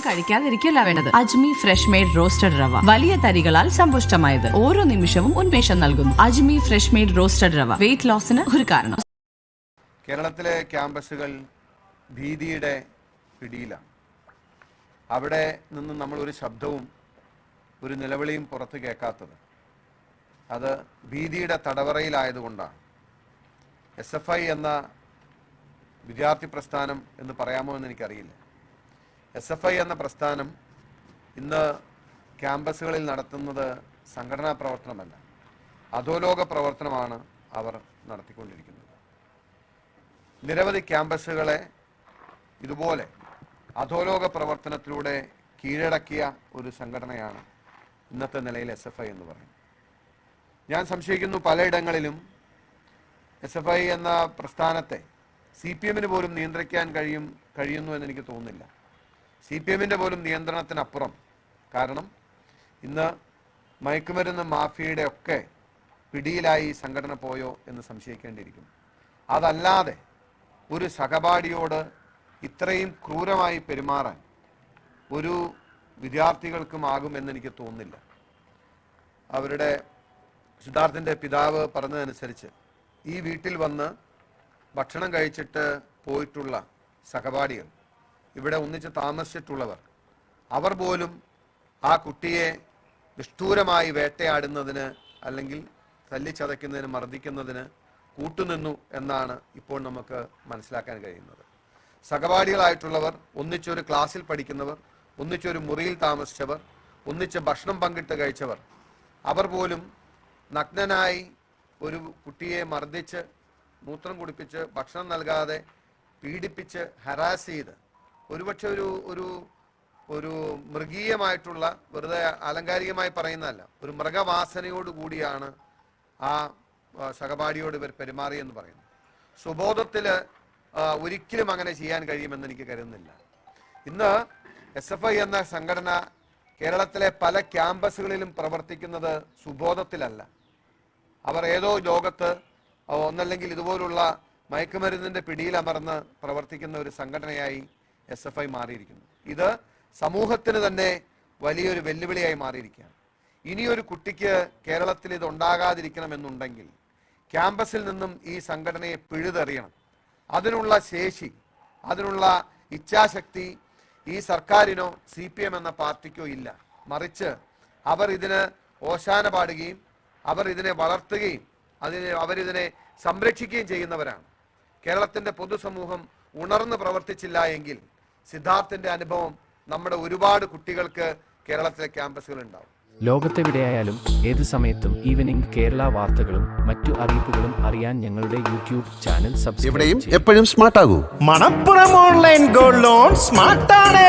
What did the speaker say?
കഴിക്കാതിരിക്കല്ല വേണ്ടത്. അജ്മി fresh made roasted റവ, വലിയ തരികളാൽ സമ്പുഷ്ടമായത്, ഓരോ നിമിഷവും ഉന്മേഷം നൽകുന്നു. അജ്മി ഫ്രഷ് മെയ്ഡ് റോസ്റ്റഡ് റവ, വെയിറ്റ് ലോസിന് ഒരു കാരണം. കേരളത്തിലെ ക്യാമ്പസുകൾ ഭീതിയുടെ പിടിയിലാണ്. അവിടെ നിന്ന് നമ്മൾ ഒരു ശബ്ദവും ഒരു നിലവിളിയും പുറത്ത് കേൾക്കാത്തത് അത് ഭീതിയുടെ തടവറയിലായതുകൊണ്ടാണ്. SFI എന്ന വിദ്യാർത്ഥി പ്രസ്ഥാനം എന്ന് പറയാമോ എന്ന് എനിക്കറിയില്ല. SFI എന്ന പ്രസ്ഥാനം ഇന്ന് ക്യാമ്പസുകളിൽ നടത്തുന്നത് സംഘടനാ പ്രവർത്തനമല്ല, അധോലോക പ്രവർത്തനമാണ് അവർ നടത്തിക്കൊണ്ടിരിക്കുന്നത്. നിരവധി ക്യാമ്പസുകളെ ഇതുപോലെ അധോലോക പ്രവർത്തനത്തിലൂടെ കീഴടക്കിയ ഒരു സംഘടനയാണ് ഇന്നത്തെ നിലയിൽ SFI എന്ന് പറയുന്നത്. ഞാൻ സംശയിക്കുന്നു പലയിടങ്ങളിലും SFI എന്ന പ്രസ്ഥാനത്തെ CPM പോലും നിയന്ത്രിക്കാൻ കഴിയുന്നു എന്ന് എനിക്ക് തോന്നുന്നില്ല. CPM പോലും നിയന്ത്രണത്തിനപ്പുറം. കാരണം ഇന്ന് മയക്കുമരുന്ന് മാഫിയയുടെ ഒക്കെ പിടിയിലായി സംഘടന പോയോ എന്ന് സംശയിക്കേണ്ടിയിരിക്കുന്നു. അതല്ലാതെ ഒരു സഹപാഠിയോട് ഇത്രയും ക്രൂരമായി പെരുമാറാൻ ഒരു വിദ്യാർത്ഥികൾക്കുമാകുമെന്ന് എനിക്ക് തോന്നുന്നില്ല. അവരുടെ സിദ്ധാർത്ഥിൻ്റെ പിതാവ് പറഞ്ഞതനുസരിച്ച് ഈ വീട്ടിൽ വന്ന് ഭക്ഷണം കഴിച്ചിട്ട് പോയിട്ടുള്ള സഹപാഠികൾ, ഇവിടെ ഒന്നിച്ച് താമസിച്ചിട്ടുള്ളവർ, അവർ പോലും ആ കുട്ടിയെ നിഷ്ഠൂരമായി വേട്ടയാടുന്നതിന് അല്ലെങ്കിൽ തല്ലിച്ചതയ്ക്കുന്നതിന് മർദ്ദിക്കുന്നതിന് കൂട്ടുനിന്നു എന്നാണ് ഇപ്പോൾ നമുക്ക് മനസ്സിലാക്കാൻ കഴിയുന്നത്. സഹപാഠികളായിട്ടുള്ളവർ, ഒന്നിച്ചൊരു ക്ലാസ്സിൽ പഠിക്കുന്നവർ, ഒന്നിച്ചൊരു മുറിയിൽ താമസിച്ചവർ, ഒന്നിച്ച് ഭക്ഷണം പങ്കിട്ട് കഴിച്ചവർ, അവർ പോലും നഗ്നനായി ഒരു കുട്ടിയെ മർദ്ദിച്ച് മൂത്രം കുടിപ്പിച്ച് ഭക്ഷണം നൽകാതെ പീഡിപ്പിച്ച് ഹരാസ് ചെയ്ത് ഒരുപക്ഷെ ഒരു മൃഗീയമായിട്ടുള്ള, വെറുതെ ആലങ്കാരികമായി പറയുന്നതല്ല, ഒരു മൃഗവാസനയോട് കൂടിയാണ് ആ സഹപാഠിയോട് ഇവർ പെരുമാറിയെന്ന് പറയുന്നു. സുബോധത്തിൽ ഒരിക്കലും അങ്ങനെ ചെയ്യാൻ കഴിയുമെന്ന് എനിക്ക് കരുതുന്നില്ല. ഇന്ന് SFI എന്ന സംഘടന കേരളത്തിലെ പല ക്യാമ്പസുകളിലും പ്രവർത്തിക്കുന്നത് സുബോധത്തിലല്ല. അവർ ഏതോ ലോകത്ത് ഒന്നല്ലെങ്കിൽ ഇതുപോലുള്ള മയക്കുമരുന്നിന്റെ പിടിയിലമർന്ന് പ്രവർത്തിക്കുന്ന ഒരു സംഘടനയായി SFI മാറിയിരിക്കുന്നു. ഇത് സമൂഹത്തിന് തന്നെ വലിയൊരു വെല്ലുവിളിയായി മാറിയിരിക്കുകയാണ്. ഇനിയൊരു കുട്ടിക്ക് കേരളത്തിൽ ഇത് ഉണ്ടാകാതിരിക്കണമെന്നുണ്ടെങ്കിൽ ക്യാമ്പസിൽ നിന്നും ഈ സംഘടനയെ പിഴുതെറിയണം. അതിനുള്ള ശേഷി, അതിനുള്ള ഇച്ഛാശക്തി ഈ സർക്കാരിനോ CPM എന്ന പാർട്ടിക്കോ ഇല്ല. മറിച്ച് അവർ ഇതിന് ഓശാന പാടുകയും അവർ ഇതിനെ വളർത്തുകയും അവരിതിനെ സംരക്ഷിക്കുകയും ചെയ്യുന്നവരാണ്. കേരളത്തിൻ്റെ പൊതുസമൂഹം ഉണർന്ന് പ്രവർത്തിച്ചില്ല എങ്കിൽ സിദ്ധാർത്ഥിൻ്റെ അനുഭവം നമ്മുടെ ഒരുപാട് കുട്ടികൾക്ക് കേരളത്തിലെ ക്യാമ്പസുകൾ ഉണ്ടാവും. ലോകത്തെവിടെയായാലും ഏത് സമയത്തും ഈവനിംഗ് കേരള വാർത്തകളും മറ്റു അറിയിപ്പുകളും അറിയാൻ ഞങ്ങളുടെ യൂട്യൂബ് ചാനൽ എവിടെയും എപ്പോഴും സ്മാർട്ട് ആകൂ. Manappuram online gold loan സ്മാർട്ടാണ്.